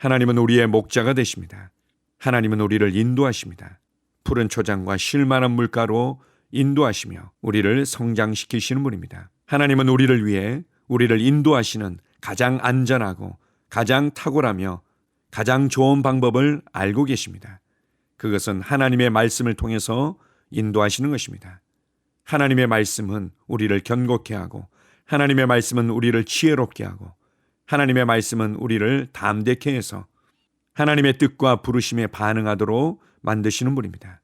하나님은 우리의 목자가 되십니다. 하나님은 우리를 인도하십니다. 푸른 초장과 쉴만한 물가로 인도하시며 우리를 성장시키시는 분입니다. 하나님은 우리를 위해 우리를 인도하시는 가장 안전하고 가장 탁월하며 가장 좋은 방법을 알고 계십니다. 그것은 하나님의 말씀을 통해서 인도하시는 것입니다. 하나님의 말씀은 우리를 견고케 하고, 하나님의 말씀은 우리를 지혜롭게 하고, 하나님의 말씀은 우리를 담대케 해서 하나님의 뜻과 부르심에 반응하도록 만드시는 분입니다.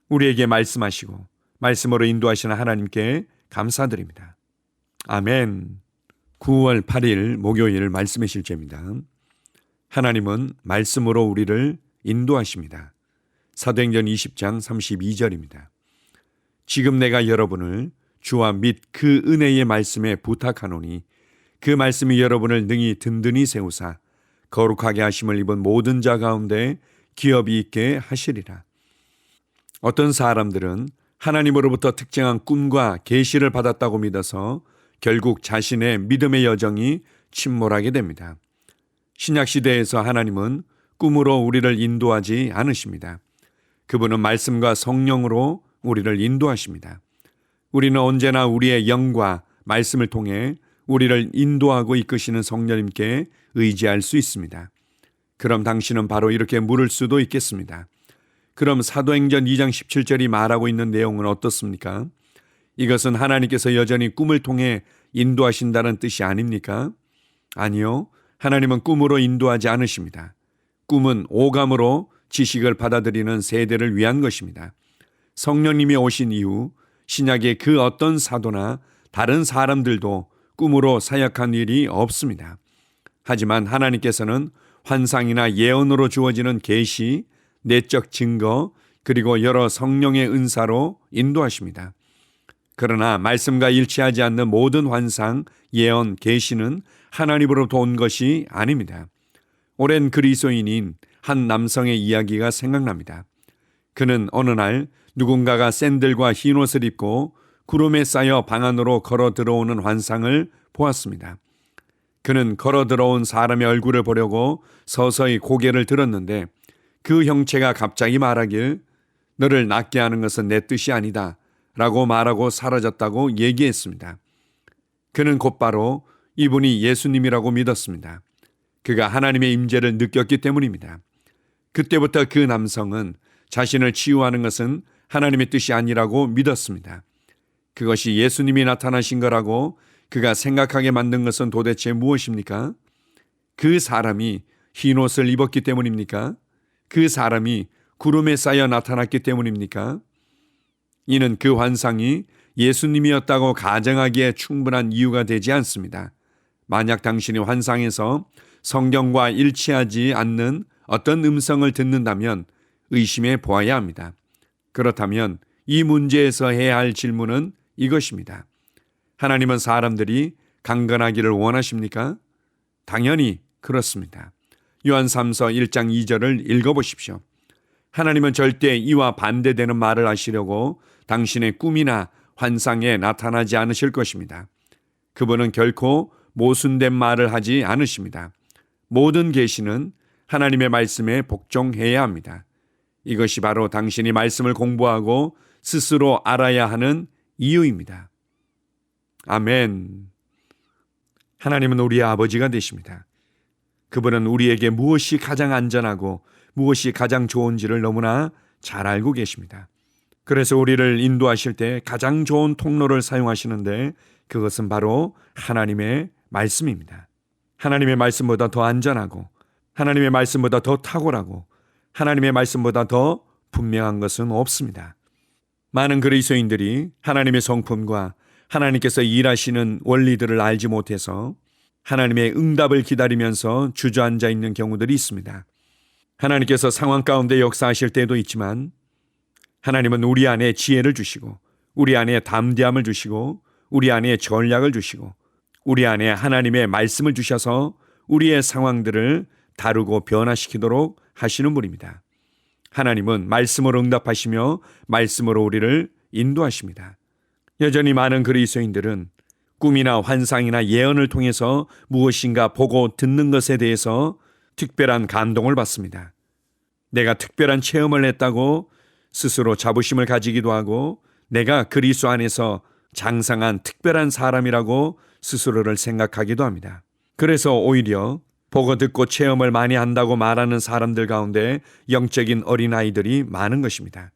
우리에게 말씀하시고 말씀으로 인도하시는 하나님께 감사드립니다. 아멘. 9월 8일 목요일 말씀의 실제입니다. 하나님은 말씀으로 우리를 인도하십니다. 사도행전 20장 32절입니다. 지금 내가 여러분을 주와 및 그 은혜의 말씀에 부탁하노니 그 말씀이 여러분을 능히 든든히 세우사 거룩하게 하심을 입은 모든 자 가운데 기업이 있게 하시리라. 어떤 사람들은 하나님으로부터 특정한 꿈과 계시를 받았다고 믿어서 결국 자신의 믿음의 여정이 침몰하게 됩니다. 신약시대에서 하나님은 꿈으로 우리를 인도하지 않으십니다. 그분은 말씀과 성령으로 우리를 인도하십니다. 우리는 언제나 우리의 영과 말씀을 통해 우리를 인도하고 이끄시는 성령님께 의지할 수 있습니다. 그럼 당신은 바로 이렇게 물을 수도 있겠습니다. 그럼 사도행전 2장 17절이 말하고 있는 내용은 어떻습니까? 이것은 하나님께서 여전히 꿈을 통해 인도하신다는 뜻이 아닙니까? 아니요. 하나님은 꿈으로 인도하지 않으십니다. 꿈은 오감으로 지식을 받아들이는 세대를 위한 것입니다. 성령님이 오신 이후 신약의 그 어떤 사도나 다른 사람들도 꿈으로 사역한 일이 없습니다. 하지만 하나님께서는 환상이나 예언으로 주어지는 계시, 내적 증거, 그리고 여러 성령의 은사로 인도하십니다. 그러나 말씀과 일치하지 않는 모든 환상, 예언, 계시는 하나님으로부터 온 것이 아닙니다. 오랜 그리스도인인 한 남성의 이야기가 생각납니다. 그는 어느 날 누군가가 샌들과 흰옷을 입고 구름에 쌓여 방 안으로 걸어 들어오는 환상을 보았습니다. 그는 걸어 들어온 사람의 얼굴을 보려고 서서히 고개를 들었는데 그 형체가 갑자기 말하길 너를 낫게 하는 것은 내 뜻이 아니다 라고 말하고 사라졌다고 얘기했습니다. 그는 곧바로 이분이 예수님이라고 믿었습니다. 그가 하나님의 임재를 느꼈기 때문입니다. 그때부터 그 남성은 자신을 치유하는 것은 하나님의 뜻이 아니라고 믿었습니다. 그것이 예수님이 나타나신 거라고 그가 생각하게 만든 것은 도대체 무엇입니까? 그 사람이 흰옷을 입었기 때문입니까? 그 사람이 구름에 쌓여 나타났기 때문입니까? 이는 그 환상이 예수님이었다고 가정하기에 충분한 이유가 되지 않습니다. 만약 당신이 환상에서 성경과 일치하지 않는 어떤 음성을 듣는다면 의심해 보아야 합니다. 그렇다면 이 문제에서 해야 할 질문은 이것입니다. 하나님은 사람들이 강건하기를 원하십니까? 당연히 그렇습니다. 요한 3서 1장 2절을 읽어보십시오. 하나님은 절대 이와 반대되는 말을 하시려고 당신의 꿈이나 환상에 나타나지 않으실 것입니다. 그분은 결코 모순된 말을 하지 않으십니다. 모든 계시는 하나님의 말씀에 복종해야 합니다. 이것이 바로 당신이 말씀을 공부하고 스스로 알아야 하는 이유입니다. 아멘. 하나님은 우리의 아버지가 되십니다. 그분은 우리에게 무엇이 가장 안전하고 무엇이 가장 좋은지를 너무나 잘 알고 계십니다. 그래서 우리를 인도하실 때 가장 좋은 통로를 사용하시는데 그것은 바로 하나님의 말씀입니다. 하나님의 말씀보다 더 안전하고 하나님의 말씀보다 더 탁월하고 하나님의 말씀보다 더 분명한 것은 없습니다. 많은 그리스도인들이 하나님의 성품과 하나님께서 일하시는 원리들을 알지 못해서 하나님의 응답을 기다리면서 주저앉아 있는 경우들이 있습니다. 하나님께서 상황 가운데 역사하실 때도 있지만 하나님은 우리 안에 지혜를 주시고 우리 안에 담대함을 주시고 우리 안에 전략을 주시고 우리 안에 하나님의 말씀을 주셔서 우리의 상황들을 다루고 변화시키도록 하시는 분입니다. 하나님은 말씀으로 응답하시며 말씀으로 우리를 인도하십니다. 여전히 많은 그리스도인들은 꿈이나 환상이나 예언을 통해서 무엇인가 보고 듣는 것에 대해서 특별한 감동을 받습니다. 내가 특별한 체험을 했다고 스스로 자부심을 가지기도 하고 내가 그리스도 안에서 장성한 특별한 사람이라고 스스로를 생각하기도 합니다. 그래서 오히려 보고 듣고 체험을 많이 한다고 말하는 사람들 가운데 영적인 어린아이들이 많은 것입니다.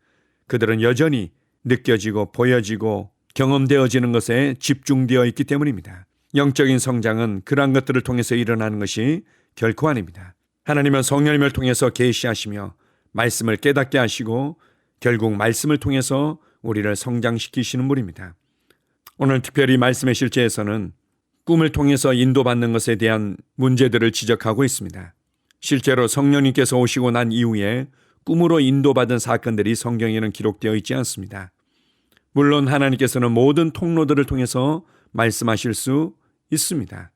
그들은 여전히 느껴지고 보여지고 경험되어지는 것에 집중되어 있기 때문입니다. 영적인 성장은 그러한 것들을 통해서 일어나는 것이 결코 아닙니다. 하나님은 성령님을 통해서 계시하시며 말씀을 깨닫게 하시고 결국 말씀을 통해서 우리를 성장시키시는 분입니다. 오늘 특별히 말씀의 실제에서는 꿈을 통해서 인도받는 것에 대한 문제들을 지적하고 있습니다. 실제로 성령님께서 오시고 난 이후에 꿈으로 인도받은 사건들이 성경에는 기록되어 있지 않습니다. 물론 하나님께서는 모든 통로들을 통해서 말씀하실 수 있습니다.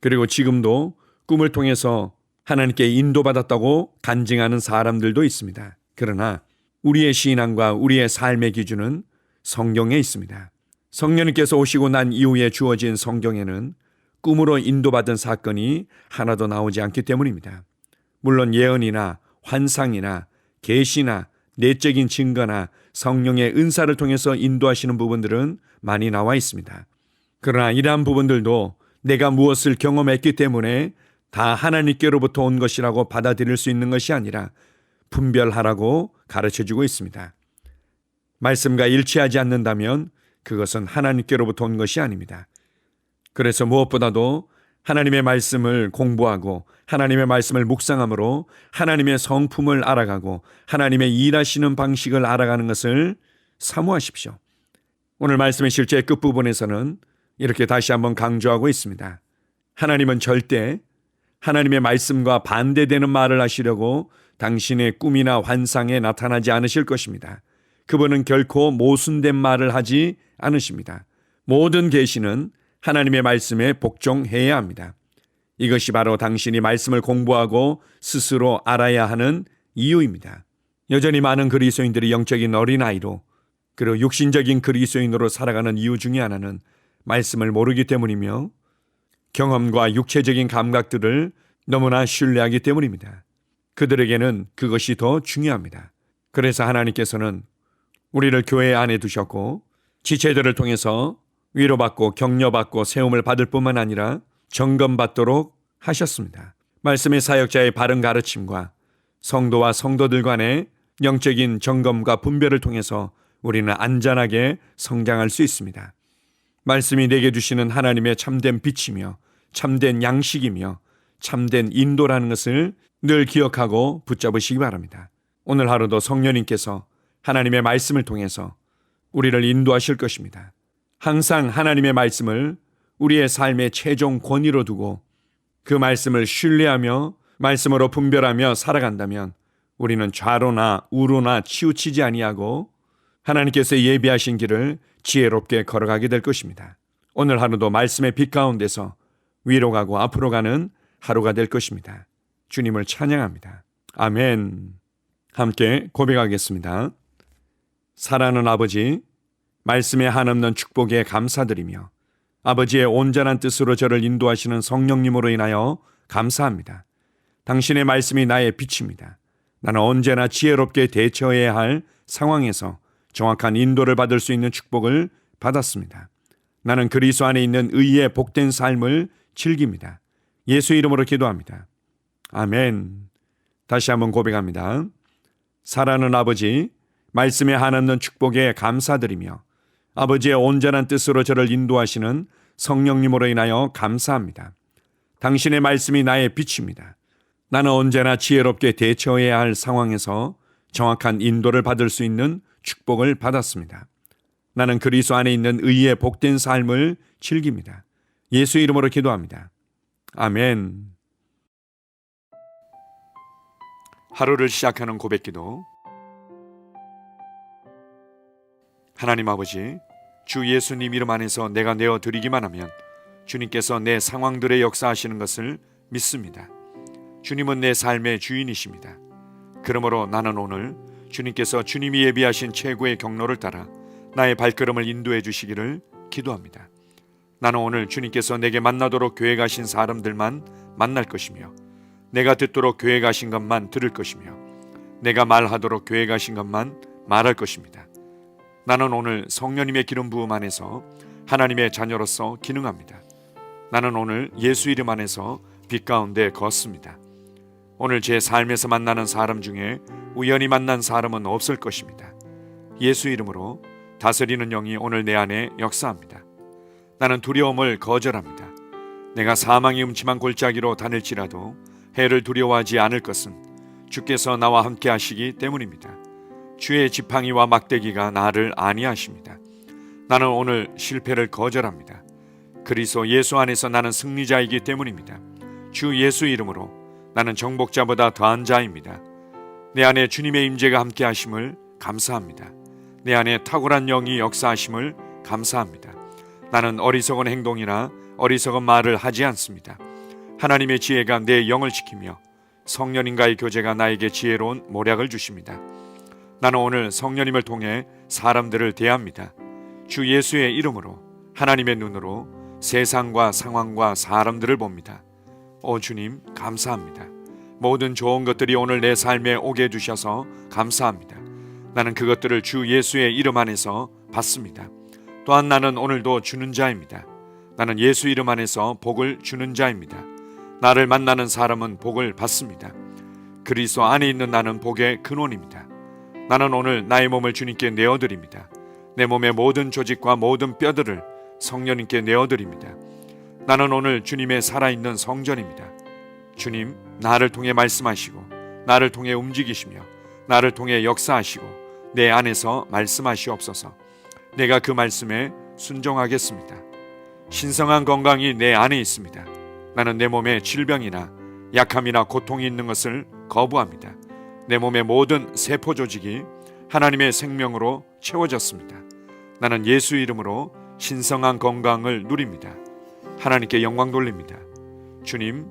그리고 지금도 꿈을 통해서 하나님께 인도받았다고 간증하는 사람들도 있습니다. 그러나 우리의 신앙과 우리의 삶의 기준은 성경에 있습니다. 성령님께서 오시고 난 이후에 주어진 성경에는 꿈으로 인도받은 사건이 하나도 나오지 않기 때문입니다. 물론 예언이나 환상이나 계시나 내적인 증거나 성령의 은사를 통해서 인도하시는 부분들은 많이 나와 있습니다. 그러나 이러한 부분들도 내가 무엇을 경험했기 때문에 다 하나님께로부터 온 것이라고 받아들일 수 있는 것이 아니라 분별하라고 가르쳐주고 있습니다. 말씀과 일치하지 않는다면 그것은 하나님께로부터 온 것이 아닙니다. 그래서 무엇보다도 하나님의 말씀을 공부하고 하나님의 말씀을 묵상함으로 하나님의 성품을 알아가고 하나님의 일하시는 방식을 알아가는 것을 사모하십시오. 오늘 말씀의 실제 끝부분에서는 이렇게 다시 한번 강조하고 있습니다. 하나님은 절대 하나님의 말씀과 반대되는 말을 하시려고 당신의 꿈이나 환상에 나타나지 않으실 것입니다. 그분은 결코 모순된 말을 하지 않으십니다. 모든 계시는 하나님의 말씀에 복종해야 합니다. 이것이 바로 당신이 말씀을 공부하고 스스로 알아야 하는 이유입니다. 여전히 많은 그리스도인들이 영적인 어린아이로 그리고 육신적인 그리스도인으로 살아가는 이유 중에 하나는 말씀을 모르기 때문이며 경험과 육체적인 감각들을 너무나 신뢰하기 때문입니다. 그들에게는 그것이 더 중요합니다. 그래서 하나님께서는 우리를 교회 안에 두셨고 지체들을 통해서 위로받고 격려받고 세움을 받을 뿐만 아니라 점검받도록 하셨습니다. 말씀의 사역자의 바른 가르침과 성도와 성도들 간의 영적인 점검과 분별을 통해서 우리는 안전하게 성장할 수 있습니다. 말씀이 내게 주시는 하나님의 참된 빛이며 참된 양식이며 참된 인도라는 것을 늘 기억하고 붙잡으시기 바랍니다. 오늘 하루도 성령님께서 하나님의 말씀을 통해서 우리를 인도하실 것입니다. 항상 하나님의 말씀을 우리의 삶의 최종 권위로 두고 그 말씀을 신뢰하며 말씀으로 분별하며 살아간다면 우리는 좌로나 우로나 치우치지 아니하고 하나님께서 예비하신 길을 지혜롭게 걸어가게 될 것입니다. 오늘 하루도 말씀의 빛 가운데서 위로 가고 앞으로 가는 하루가 될 것입니다. 주님을 찬양합니다. 아멘. 함께 고백하겠습니다. 사랑하는 아버지, 말씀에 한없는 축복에 감사드리며 아버지의 온전한 뜻으로 저를 인도하시는 성령님으로 인하여 감사합니다. 당신의 말씀이 나의 빛입니다. 나는 언제나 지혜롭게 대처해야 할 상황에서 정확한 인도를 받을 수 있는 축복을 받았습니다. 나는 그리스도 안에 있는 의의 복된 삶을 즐깁니다. 예수 이름으로 기도합니다. 아멘. 다시 한번 고백합니다. 사랑하는 아버지, 말씀에 한없는 축복에 감사드리며 아버지의 온전한 뜻으로 저를 인도하시는 성령님으로 인하여 감사합니다. 당신의 말씀이 나의 빛입니다. 나는 언제나 지혜롭게 대처해야 할 상황에서 정확한 인도를 받을 수 있는 축복을 받았습니다. 나는 그리스도 안에 있는 의의 복된 삶을 즐깁니다. 예수 이름으로 기도합니다. 아멘. 하루를 시작하는 고백기도. 하나님 아버지, 주 예수님 이름 안에서 내가 내어드리기만 하면 주님께서 내 상황들의 역사하시는 것을 믿습니다. 주님은 내 삶의 주인이십니다. 그러므로 나는 오늘 주님께서 주님이 예비하신 최고의 경로를 따라 나의 발걸음을 인도해 주시기를 기도합니다. 나는 오늘 주님께서 내게 만나도록 계획하신 사람들만 만날 것이며 내가 듣도록 계획하신 것만 들을 것이며 내가 말하도록 계획하신 것만 말할 것입니다. 나는 오늘 성령님의 기름 부음 안에서 하나님의 자녀로서 기능합니다. 나는 오늘 예수 이름 안에서 빛 가운데 걷습니다. 오늘 제 삶에서 만나는 사람 중에 우연히 만난 사람은 없을 것입니다. 예수 이름으로 다스리는 영이 오늘 내 안에 역사합니다. 나는 두려움을 거절합니다. 내가 사망의 음침한 골짜기로 다닐지라도 해를 두려워하지 않을 것은 주께서 나와 함께 하시기 때문입니다. 주의 지팡이와 막대기가 나를 안위하십니다. 나는 오늘 실패를 거절합니다. 그리스도 예수 안에서 나는 승리자이기 때문입니다. 주 예수 이름으로 나는 정복자보다 더한 자입니다. 내 안에 주님의 임재가 함께 하심을 감사합니다. 내 안에 탁월한 영이 역사하심을 감사합니다. 나는 어리석은 행동이나 어리석은 말을 하지 않습니다. 하나님의 지혜가 내 영을 지키며 성령님과의 교제가 나에게 지혜로운 모략을 주십니다. 나는 오늘 성령님을 통해 사람들을 대합니다. 주 예수의 이름으로 하나님의 눈으로 세상과 상황과 사람들을 봅니다. 오 주님 감사합니다. 모든 좋은 것들이 오늘 내 삶에 오게 해주셔서 감사합니다. 나는 그것들을 주 예수의 이름 안에서 받습니다. 또한 나는 오늘도 주는 자입니다. 나는 예수 이름 안에서 복을 주는 자입니다. 나를 만나는 사람은 복을 받습니다. 그리스도 안에 있는 나는 복의 근원입니다. 나는 오늘 나의 몸을 주님께 내어드립니다. 내 몸의 모든 조직과 모든 뼈들을 성령님께 내어드립니다. 나는 오늘 주님의 살아있는 성전입니다. 주님, 나를 통해 말씀하시고 나를 통해 움직이시며 나를 통해 역사하시고 내 안에서 말씀하시옵소서. 내가 그 말씀에 순종하겠습니다. 신성한 건강이 내 안에 있습니다. 나는 내 몸에 질병이나 약함이나 고통이 있는 것을 거부합니다. 내 몸의 모든 세포 조직이 하나님의 생명으로 채워졌습니다. 나는 예수 이름으로 신성한 건강을 누립니다. 하나님께 영광 돌립니다. 주님,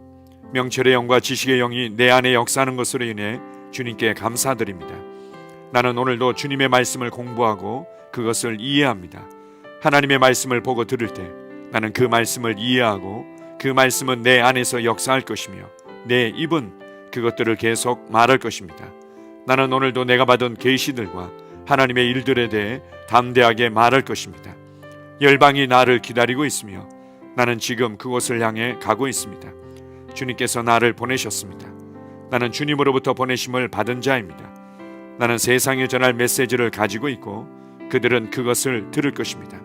명철의 영과 지식의 영이 내 안에 역사하는 것으로 인해 주님께 감사드립니다. 나는 오늘도 주님의 말씀을 공부하고 그것을 이해합니다. 하나님의 말씀을 보고 들을 때 나는 그 말씀을 이해하고 그 말씀은 내 안에서 역사할 것이며 내 입은 그것들을 계속 말할 것입니다. 나는 오늘도 내가 받은 계시들과 하나님의 일들에 대해 담대하게 말할 것입니다. 열방이 나를 기다리고 있으며 나는 지금 그곳을 향해 가고 있습니다. 주님께서 나를 보내셨습니다. 나는 주님으로부터 보내심을 받은 자입니다. 나는 세상에 전할 메시지를 가지고 있고 그들은 그것을 들을 것입니다.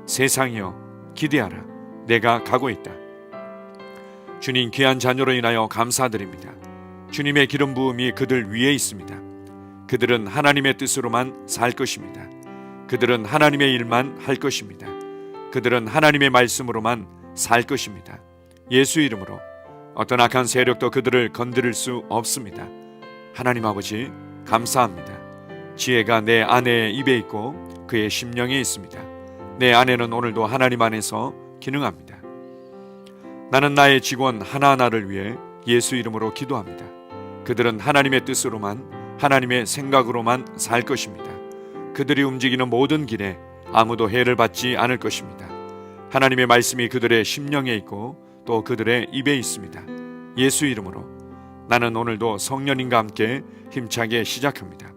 세상이여 기대하라. 내가 가고 있다. 주님 귀한 자녀로 인하여 감사드립니다. 주님의 기름 부음이 그들 위에 있습니다. 그들은 하나님의 뜻으로만 살 것입니다. 그들은 하나님의 일만 할 것입니다. 그들은 하나님의 말씀으로만 살 것입니다. 예수 이름으로 어떤 악한 세력도 그들을 건드릴 수 없습니다. 하나님 아버지 감사합니다. 지혜가 내 아내의 입에 있고 그의 심령에 있습니다. 내 아내는 오늘도 하나님 안에서 기능합니다. 나는 나의 직원 하나하나를 위해 예수 이름으로 기도합니다. 그들은 하나님의 뜻으로만 하나님의 생각으로만 살 것입니다. 그들이 움직이는 모든 길에 아무도 해를 받지 않을 것입니다. 하나님의 말씀이 그들의 심령에 있고 또 그들의 입에 있습니다. 예수 이름으로 나는 오늘도 성령님과 함께 힘차게 시작합니다.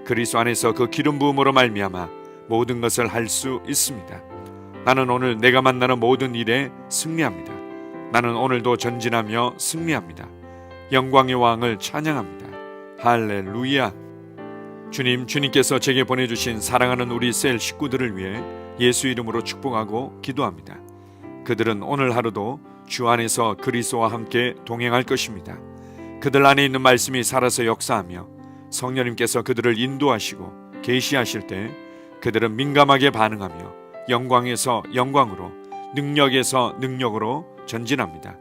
그리스도 안에서 그 기름 부음으로 말미암아 모든 것을 할 수 있습니다. 나는 오늘 내가 만나는 모든 일에 승리합니다. 나는 오늘도 전진하며 승리합니다. 영광의 왕을 찬양합니다. 할렐루야. 주님께서 제게 보내주신 사랑하는 우리 셀 식구들을 위해 예수 이름으로 축복하고 기도합니다. 그들은 오늘 하루도 주 안에서 그리스도와 함께 동행할 것입니다. 그들 안에 있는 말씀이 살아서 역사하며 성령님께서 그들을 인도하시고 계시하실 때 그들은 민감하게 반응하며 영광에서 영광으로 능력에서 능력으로 전진합니다.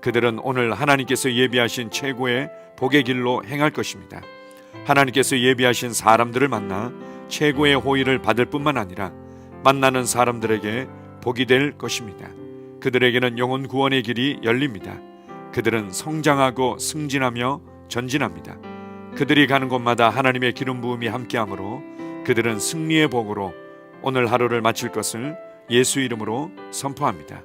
그들은 오늘 하나님께서 예비하신 최고의 복의 길로 행할 것입니다. 하나님께서 예비하신 사람들을 만나 최고의 호의를 받을 뿐만 아니라 만나는 사람들에게 복이 될 것입니다. 그들에게는 영혼 구원의 길이 열립니다. 그들은 성장하고 승진하며 전진합니다. 그들이 가는 곳마다 하나님의 기름 부음이 함께하므로 그들은 승리의 복으로 오늘 하루를 마칠 것을 예수 이름으로 선포합니다.